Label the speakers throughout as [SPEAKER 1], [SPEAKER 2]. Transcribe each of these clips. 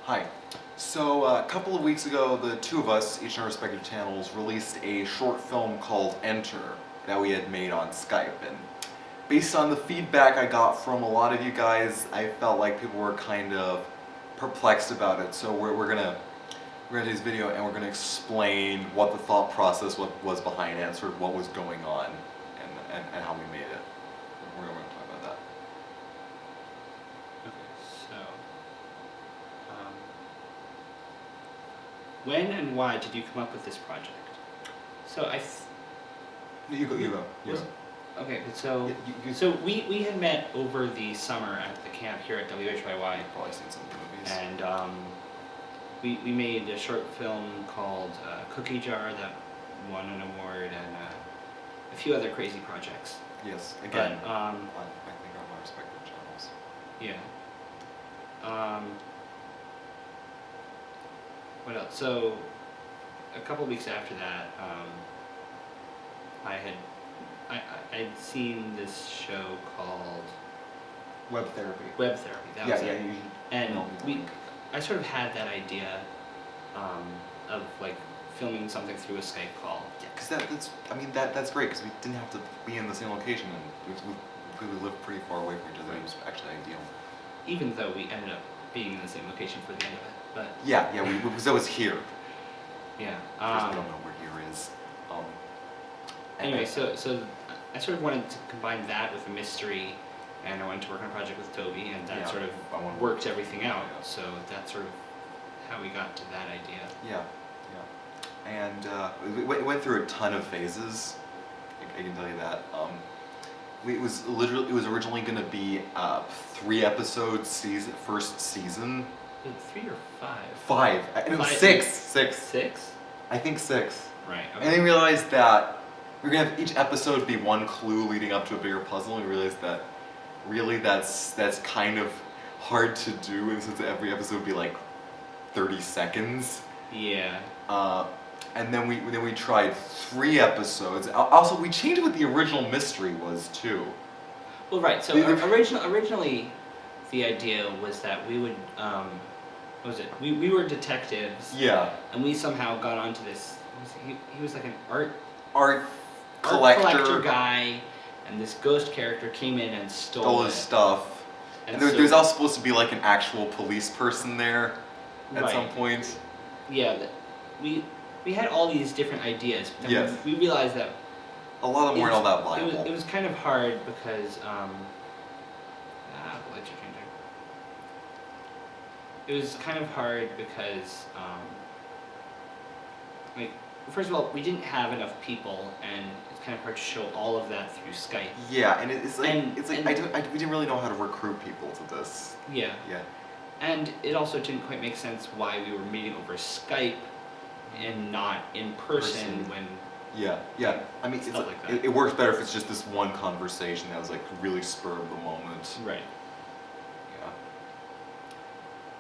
[SPEAKER 1] Hi. So a couple of weeks ago, the two of us, each on our respective channels, released a short film called Enter that we had made on Skype. And based on the feedback I got from a lot of you guys, I felt like people were kind of perplexed about it. So we're gonna do this video and we're gonna explain what the thought process was behind it, and sort of what was going on, and how we made it. We're gonna talk about that.
[SPEAKER 2] Okay, so when and why did you come up with this project? So
[SPEAKER 1] You go.
[SPEAKER 2] Okay, so we had met over the summer at the camp here at WHYY.
[SPEAKER 1] You've probably seen some of the movies.
[SPEAKER 2] And we made a short film called Cookie Jar that won an award, and a few other crazy projects.
[SPEAKER 1] Yes, again,
[SPEAKER 2] But,
[SPEAKER 1] I think on my respective channels.
[SPEAKER 2] Yeah. What else? So, a couple weeks after that, I'd seen this show called
[SPEAKER 1] Web therapy.
[SPEAKER 2] Web Therapy. That
[SPEAKER 1] Yeah,
[SPEAKER 2] was
[SPEAKER 1] yeah.
[SPEAKER 2] it. And I sort of had that idea of like filming something through a Skype call.
[SPEAKER 1] Yeah, because that's great, because we didn't have to be in the same location, and we lived pretty far away from each other. It was actually ideal.
[SPEAKER 2] Even though we ended up being in the same location for the end of it, but
[SPEAKER 1] Yeah, because that was here.
[SPEAKER 2] yeah.
[SPEAKER 1] Because we don't know where here is.
[SPEAKER 2] Anyway, so I sort of wanted to combine that with a mystery, and I wanted to work on a project with Toby, and that sort of worked everything out.
[SPEAKER 1] Yeah.
[SPEAKER 2] So that's sort of how we got to that idea.
[SPEAKER 1] Yeah. And we went through a ton of phases. I can tell you that. It was originally going to be 3 episodes first season.
[SPEAKER 2] Was it 3 or 5?
[SPEAKER 1] 5. It was 6.
[SPEAKER 2] 6?
[SPEAKER 1] I think 6.
[SPEAKER 2] Right. Okay.
[SPEAKER 1] And then we realized that we're gonna have each episode be one clue leading up to a bigger puzzle. And we realized that really that's kind of hard to do, and since every episode would be like 30 seconds.
[SPEAKER 2] Yeah.
[SPEAKER 1] And then we tried 3 episodes. Also, we changed what the original mystery was too.
[SPEAKER 2] Well, right. So originally, the idea was that we would what was it? We were detectives.
[SPEAKER 1] Yeah.
[SPEAKER 2] And we somehow got onto this. He was like an art
[SPEAKER 1] collector
[SPEAKER 2] guy, and this ghost character came in and
[SPEAKER 1] stole his stuff. And there's also supposed to be like an actual police person there at some point.
[SPEAKER 2] Yeah, we had all these different ideas, but then
[SPEAKER 1] Yes.
[SPEAKER 2] we realized that
[SPEAKER 1] a lot of them weren't all that viable.
[SPEAKER 2] It was kind of hard because the lights are changing. It was kind of hard because like, first of all, we didn't have enough people, and it's kind of hard to show all of that through Skype.
[SPEAKER 1] Yeah, and we didn't really know how to recruit people to this.
[SPEAKER 2] Yeah.
[SPEAKER 1] Yeah.
[SPEAKER 2] And it also didn't quite make sense why we were meeting over Skype and not in person when.
[SPEAKER 1] Yeah. I mean, it works better if it's just this one conversation that was like really spur of the moment.
[SPEAKER 2] Right.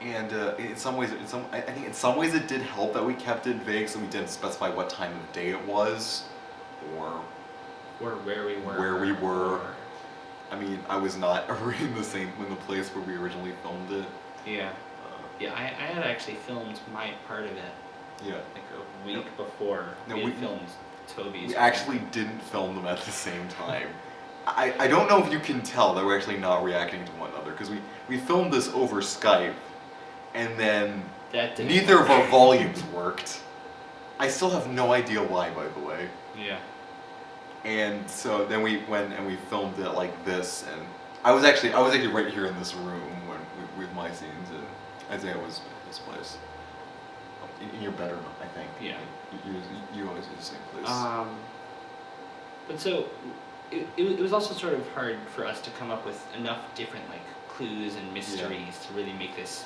[SPEAKER 1] Yeah. And in some ways, I think in some ways it did help that we kept it vague, so we didn't specify what time of day it was, or
[SPEAKER 2] where we were.
[SPEAKER 1] Where we were. I mean, I was not in the place where we originally filmed it.
[SPEAKER 2] Yeah. Yeah, I had actually filmed my part of it.
[SPEAKER 1] Yeah.
[SPEAKER 2] Like a week before we filmed Toby's.
[SPEAKER 1] We actually didn't film them at the same time. I don't know if you can tell that we're actually not reacting to one another, because we filmed this over Skype, and then neither of our volumes worked. I still have no idea why, by the way.
[SPEAKER 2] Yeah. And
[SPEAKER 1] so then we went and we filmed it like this, and I was actually right here in this room with my scenes, and Isaiah was at this place. In your bedroom, I think.
[SPEAKER 2] Yeah.
[SPEAKER 1] You always in the same place.
[SPEAKER 2] But so it was also sort of hard for us to come up with enough different like clues and mysteries to really make this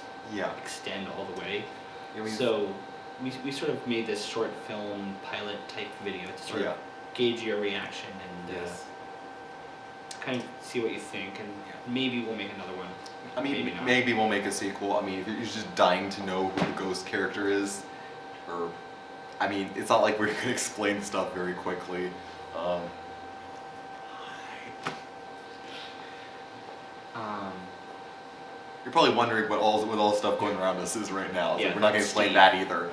[SPEAKER 2] extend all the way. Yeah, so we sort of made this short film pilot type video to sort of gauge your reaction and kind of see what you think, and maybe we'll make another one.
[SPEAKER 1] I mean, maybe we'll make a sequel. I mean, if you're just dying to know who the ghost character is, or, I mean, it's not like we're gonna explain stuff very quickly. You're probably wondering what all the stuff going around us is right now. So
[SPEAKER 2] Yeah,
[SPEAKER 1] we're not going to explain
[SPEAKER 2] Steve.
[SPEAKER 1] that either.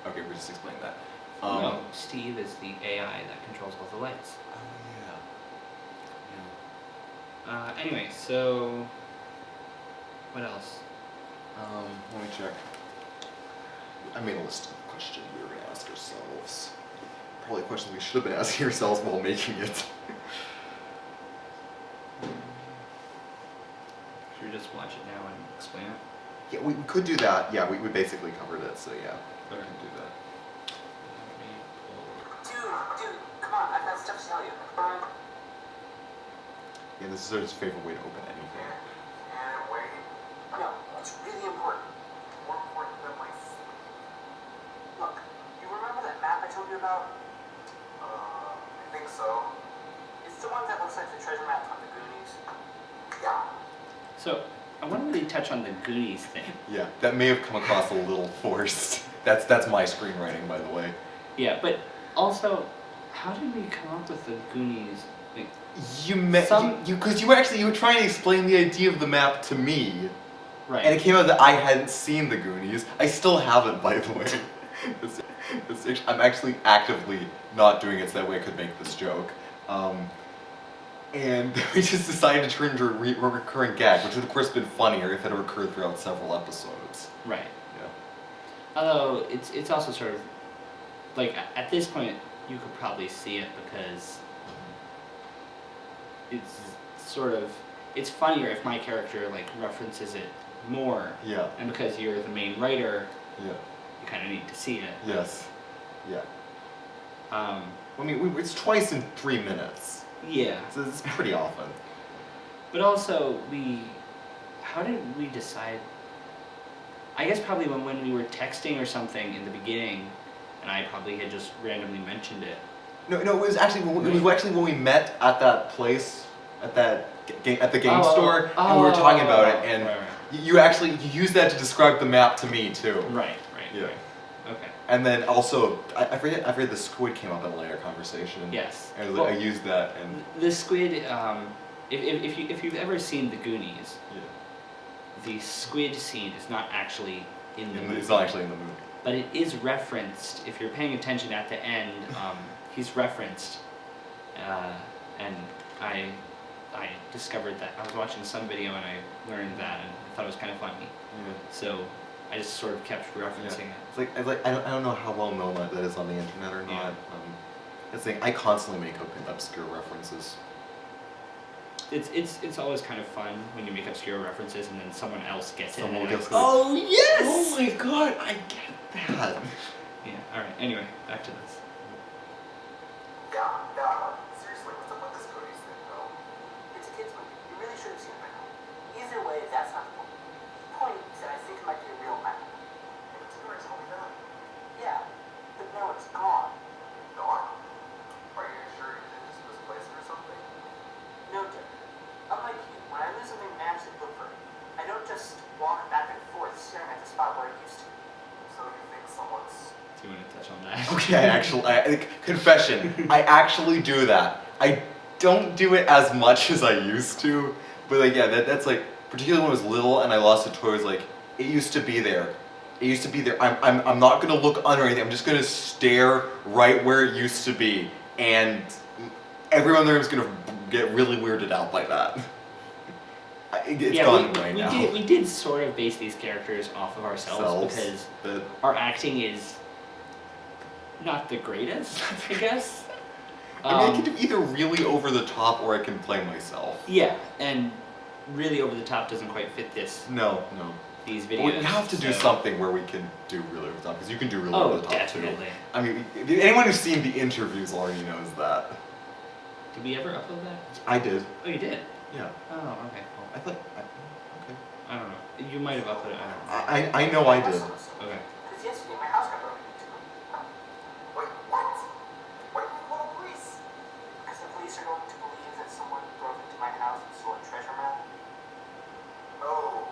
[SPEAKER 1] Okay, we're just explaining that.
[SPEAKER 2] No, Steve is the AI that controls all the lights.
[SPEAKER 1] Oh
[SPEAKER 2] Anyway, so what else?
[SPEAKER 1] Let me check. I made a list of questions we were going to ask ourselves. Probably questions we should have been asking ourselves while making it.
[SPEAKER 2] Should we just watch it now and explain it?
[SPEAKER 1] Yeah, we could do that. Yeah, we basically covered it, so yeah, we
[SPEAKER 2] Okay.
[SPEAKER 1] can do that.
[SPEAKER 3] Dude, come on, I've got stuff to tell you.
[SPEAKER 1] Yeah, this is his favorite way to open anything.
[SPEAKER 3] And wait. No, it's really important. More important than my sleep. Look, you remember that map I told you about? I think so. It's the one that looks like the treasure map from the Goonies. Yeah.
[SPEAKER 2] So I want to really touch on the Goonies thing.
[SPEAKER 1] Yeah, that may have come across a little forced. That's my screenwriting, by the way.
[SPEAKER 2] Yeah, but also, how did we come up with the Goonies? Like,
[SPEAKER 1] Because you were trying to explain the idea of the map to me,
[SPEAKER 2] right?
[SPEAKER 1] and it came out that I hadn't seen the Goonies. I still haven't, by the way. I'm actually actively not doing it so that way I could make this joke. And we just decided to turn into a recurring gag, which would of course been funnier if it had occurred throughout several episodes.
[SPEAKER 2] Right.
[SPEAKER 1] Yeah.
[SPEAKER 2] Although it's also sort of like at this point you could probably see it because it's sort of it's funnier if my character like references it more.
[SPEAKER 1] Yeah.
[SPEAKER 2] And because you're the main writer,
[SPEAKER 1] Yeah.
[SPEAKER 2] you kind of need to see it.
[SPEAKER 1] Yes. Yeah.
[SPEAKER 2] Um,
[SPEAKER 1] I mean, it's twice in 3 minutes.
[SPEAKER 2] yeah.
[SPEAKER 1] So it's pretty often.
[SPEAKER 2] But also how did we decide? I guess probably when we were texting or something in the beginning, and I probably had just randomly mentioned it.
[SPEAKER 1] No, it was actually when we met at that place, at the game store, and we were talking about it, and
[SPEAKER 2] right.
[SPEAKER 1] you used that to describe the map to me too.
[SPEAKER 2] Right.
[SPEAKER 1] Yeah.
[SPEAKER 2] Right. Okay.
[SPEAKER 1] And then also, I forget the squid came up in a later conversation.
[SPEAKER 2] Yes.
[SPEAKER 1] And I used that, and
[SPEAKER 2] The squid. If you've ever seen the Goonies,
[SPEAKER 1] yeah,
[SPEAKER 2] the squid scene is not actually in the movie.
[SPEAKER 1] it's not actually in the movie.
[SPEAKER 2] But it is referenced. If you're paying attention at the end, he's referenced, and I discovered that I was watching some video and I learned that, and I thought it was kind of funny.
[SPEAKER 1] Yeah.
[SPEAKER 2] So I just sort of kept referencing it.
[SPEAKER 1] It's like I don't know how well known that is on the internet or not.
[SPEAKER 2] Yeah.
[SPEAKER 1] It's like I constantly make obscure references.
[SPEAKER 2] It's always kind of fun when you make obscure references and then someone else gets it.
[SPEAKER 1] Someone
[SPEAKER 2] and
[SPEAKER 1] gets
[SPEAKER 2] it's
[SPEAKER 1] it.
[SPEAKER 2] like,
[SPEAKER 1] Oh yes! Oh my god, I get that.
[SPEAKER 2] Yeah. All right. Anyway, back to this.
[SPEAKER 3] Yeah. Seriously, what's up with this Goonies thing, though? It's a kid's movie. You really should have seen it by now. Either way, that's not the point. The point is that I think it might be a real map. Hey, but you already told me that. Yeah, but now it's gone. Gone? Are you sure you didn't just misplace it or something? No, Dick. Unlike you, when I lose something, I actually look for it. I don't just walk back and forth staring at the spot where it used to. So you think someone's...
[SPEAKER 2] Do you want to touch on that?
[SPEAKER 1] Okay, confession, I actually do that. I don't do it as much as I used to, but like, yeah, that's like, particularly when I was little and I lost a toy, I was like, it used to be there. It used to be there. I'm not gonna look under anything, I'm just gonna stare right where it used to be, and everyone in the room is gonna get really weirded out by that. It's gone right now.
[SPEAKER 2] We did sort of base these characters off of ourselves because our acting is not the greatest, I guess.
[SPEAKER 1] I mean, I can do either really over the top or I can play myself.
[SPEAKER 2] Yeah, and really over the top doesn't quite fit this.
[SPEAKER 1] No.
[SPEAKER 2] These videos.
[SPEAKER 1] Well, we have to do something where we can do really over the top, because you can do really over the top
[SPEAKER 2] definitely.
[SPEAKER 1] too. I mean, anyone who's seen the interviews already knows that.
[SPEAKER 2] Did we ever upload that?
[SPEAKER 1] I did.
[SPEAKER 2] Oh, you did?
[SPEAKER 1] Yeah.
[SPEAKER 2] Oh, okay, cool.
[SPEAKER 1] I thought. Okay.
[SPEAKER 2] I don't know. You might have uploaded it, I don't know.
[SPEAKER 1] I know I did.
[SPEAKER 2] Okay.
[SPEAKER 3] Because yesterday my house got broken into. Wait, what? Why didn't you call the police? Because the police are going to believe that someone broke into my house and stole a treasure map. Oh.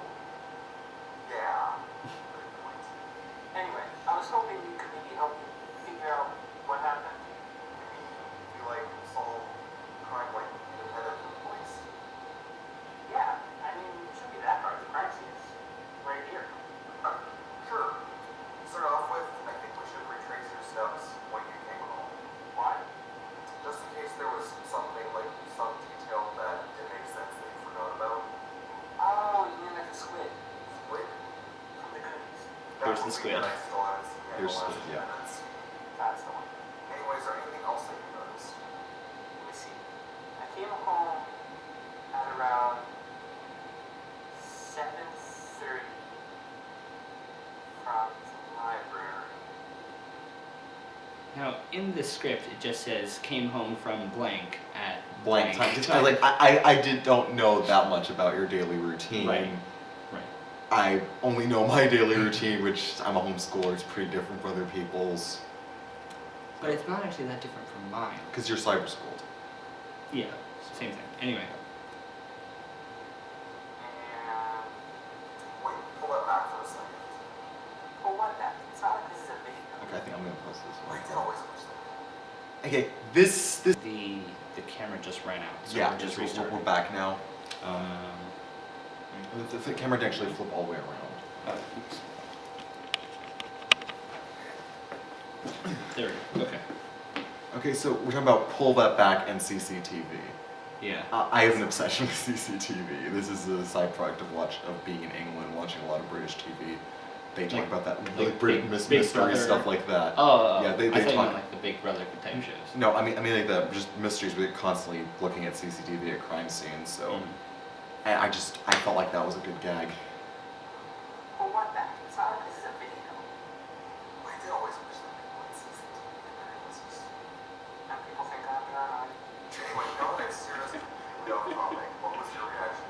[SPEAKER 3] Yeah. Good point. Anyway, I was hoping you could maybe help me figure out what happened. You like solve crime like independent of the police? Yeah. I mean,
[SPEAKER 2] There's the squid.
[SPEAKER 1] Here's squid, yeah.
[SPEAKER 3] That's the one. Anyways, is there anything else that you noticed? Let me see. I came home at around 7:30 from the library.
[SPEAKER 2] Now, in the script, it just says came home from blank at
[SPEAKER 1] Blank time. I don't know that much about your daily routine.
[SPEAKER 2] Right.
[SPEAKER 1] I only know my daily routine, which I'm a homeschooler. It's pretty different from other people's.
[SPEAKER 2] But it's not actually that different from mine.
[SPEAKER 1] Because you're cyber schooled.
[SPEAKER 2] Yeah, same thing. Anyway.
[SPEAKER 3] And wait, pull that back for a second. Pull what back? It's not like this is a video.
[SPEAKER 1] Okay, I think I'm gonna post this one.
[SPEAKER 3] I did always wish that.
[SPEAKER 1] Okay, this.
[SPEAKER 2] The camera just ran out. So
[SPEAKER 1] Yeah,
[SPEAKER 2] we're just
[SPEAKER 1] we're
[SPEAKER 2] restarting.
[SPEAKER 1] back now. The camera did actually flip all the way around.
[SPEAKER 2] Oops. There we go. Okay.
[SPEAKER 1] Okay, so we're talking about pull that back and CCTV.
[SPEAKER 2] Yeah.
[SPEAKER 1] I have an obsession with CCTV. This is a side product of being in England, watching a lot of British TV. They talk about that, like British
[SPEAKER 2] Big
[SPEAKER 1] mystery
[SPEAKER 2] Brother.
[SPEAKER 1] stuff like that.
[SPEAKER 2] Oh,
[SPEAKER 1] yeah, they
[SPEAKER 2] I thought you
[SPEAKER 1] talk.
[SPEAKER 2] meant like the Big Brother type shows.
[SPEAKER 1] No, I mean like the just mysteries. We're constantly looking at CCTV at crime scenes. So, and I felt like that was a good gag.
[SPEAKER 3] Pull what back? It's not like this is a video. I did always wish that people would see CCTV analysis. And people think I'm paranoid. Anyway, now that it's serious, we off topic. What was your reaction?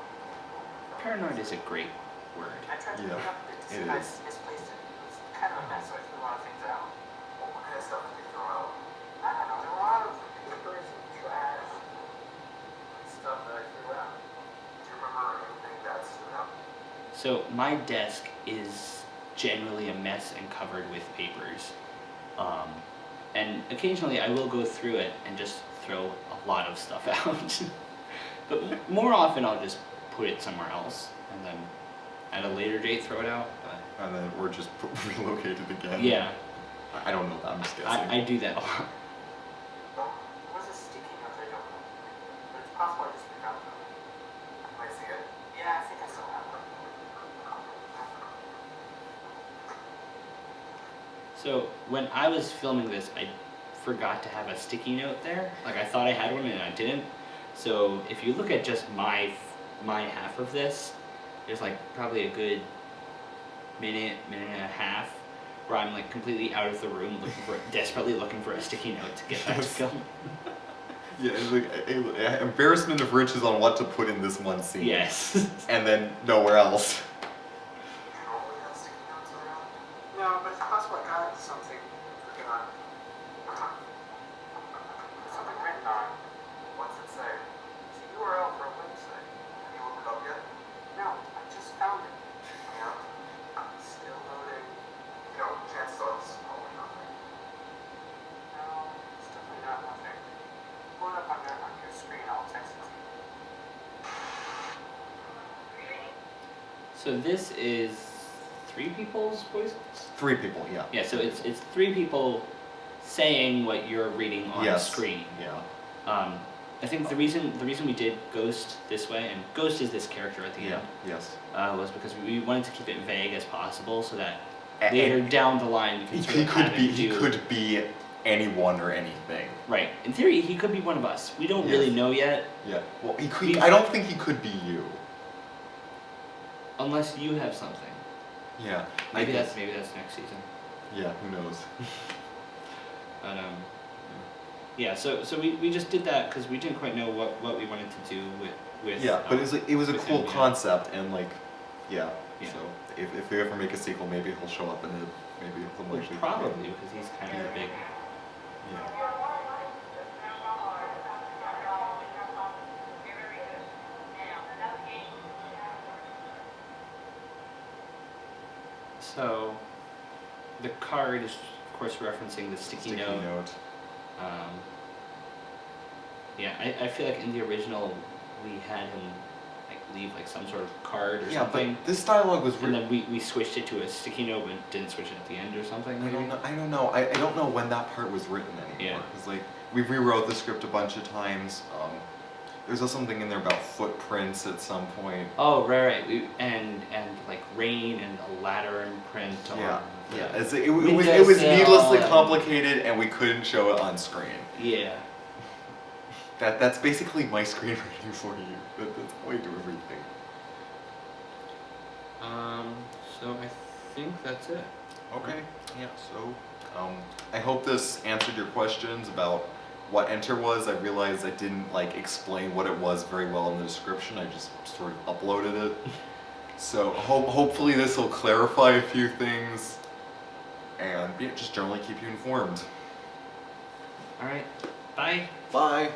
[SPEAKER 2] Paranoid is a great word.
[SPEAKER 3] I tried to
[SPEAKER 1] Yeah,
[SPEAKER 3] clean up the
[SPEAKER 1] it
[SPEAKER 3] I
[SPEAKER 1] is.
[SPEAKER 3] misplaced it. It was kind of a mess, so I threw a lot of things out. Well, what kind of stuff did you throw out? I don't know. There were a lot of papers and trash and stuff that I threw out. Do you remember anything that stood out?
[SPEAKER 2] So my desk is generally a mess and covered with papers. And occasionally I will go through it and just throw a lot of stuff out. But more often I'll just put it somewhere else and then at a later date throw it out. But
[SPEAKER 1] And then we're just relocated again.
[SPEAKER 2] yeah,
[SPEAKER 1] I don't know that. I'm just guessing.
[SPEAKER 2] I do that a lot.
[SPEAKER 3] Well, there was a sticky note I don't know. But it's possible I just forgot about it. Can I see it? Yeah, I think I still have it.
[SPEAKER 2] So when I was filming this, I forgot to have a sticky note there. Like I thought I had one and I didn't. So if you look at just my half of this, there's like probably a good minute and a half where I'm like completely out of the room desperately looking for a sticky note to get back to film.
[SPEAKER 1] Yeah, it's like a embarrassment of riches on what to put in this one scene.
[SPEAKER 2] Yes.
[SPEAKER 1] And then nowhere else.
[SPEAKER 3] Do you normally have sticky notes around? No, but it's possible I got something written on. Something written on. What's it say? It's a URL for a website. Have you looked it up yet? No, I just found it. Yeah. Still loading. You know, chances are this is probably nothing. No, it's definitely not nothing. Pull it up on your screen, I'll text it to you.
[SPEAKER 2] So this is 3 people's voices?
[SPEAKER 1] 3 people, yeah.
[SPEAKER 2] Yeah, so it's 3 people saying what you're reading on
[SPEAKER 1] Yes.
[SPEAKER 2] screen.
[SPEAKER 1] Yeah.
[SPEAKER 2] I think the reason we did Ghost this way, and Ghost is this character at the
[SPEAKER 1] Yeah.
[SPEAKER 2] end,
[SPEAKER 1] Yes.
[SPEAKER 2] was because we wanted to keep it vague as possible, so that
[SPEAKER 1] And
[SPEAKER 2] later down the line we can sort of have him
[SPEAKER 1] he
[SPEAKER 2] do-
[SPEAKER 1] could be anyone or anything.
[SPEAKER 2] Right. In theory, he could be one of us. We don't really
[SPEAKER 1] Yes.
[SPEAKER 2] know yet,
[SPEAKER 1] Yeah. Well, he could. I don't think he could be you.
[SPEAKER 2] unless you have something.
[SPEAKER 1] Yeah.
[SPEAKER 2] Maybe that's next season.
[SPEAKER 1] Yeah. Who knows?
[SPEAKER 2] But yeah. So we just did that because we didn't quite know what we wanted to do with.
[SPEAKER 1] Yeah, but it was a
[SPEAKER 2] with
[SPEAKER 1] cool
[SPEAKER 2] him, yeah.
[SPEAKER 1] concept, and like, yeah.
[SPEAKER 2] Yeah.
[SPEAKER 1] So if they ever make a sequel, maybe he'll show up in it. Maybe he'll
[SPEAKER 2] Well,
[SPEAKER 1] actually.
[SPEAKER 2] probably because he's kind of a big.
[SPEAKER 1] Yeah.
[SPEAKER 2] So, the card is of course referencing the sticky note. Yeah, I feel like in the original we had him like leave like some sort of card or
[SPEAKER 1] Yeah,
[SPEAKER 2] something,
[SPEAKER 1] but this dialogue was.
[SPEAKER 2] and then we switched it to a sticky note, but didn't switch it at the end or something.
[SPEAKER 1] I
[SPEAKER 2] Maybe?
[SPEAKER 1] don't know. I don't know. I don't know when that part was written anymore.
[SPEAKER 2] Yeah.
[SPEAKER 1] Because like we rewrote the script a bunch of times. There's also something in there about footprints at some point.
[SPEAKER 2] Oh right. And like rain and a ladder imprint on
[SPEAKER 1] Yeah. Yeah, it was
[SPEAKER 2] Windowsill
[SPEAKER 1] needlessly
[SPEAKER 2] and-
[SPEAKER 1] complicated, and we couldn't show it on screen.
[SPEAKER 2] Yeah.
[SPEAKER 1] That's basically my screen reading for you. That's how I do everything.
[SPEAKER 2] So I think that's it.
[SPEAKER 1] Okay. Yeah. So, I hope this answered your questions about what Enter was. I realized I didn't like explain what it was very well in the description. I just sort of uploaded it. So hopefully this will clarify a few things, and yeah, just generally keep you informed.
[SPEAKER 2] All right. Bye.
[SPEAKER 1] Bye.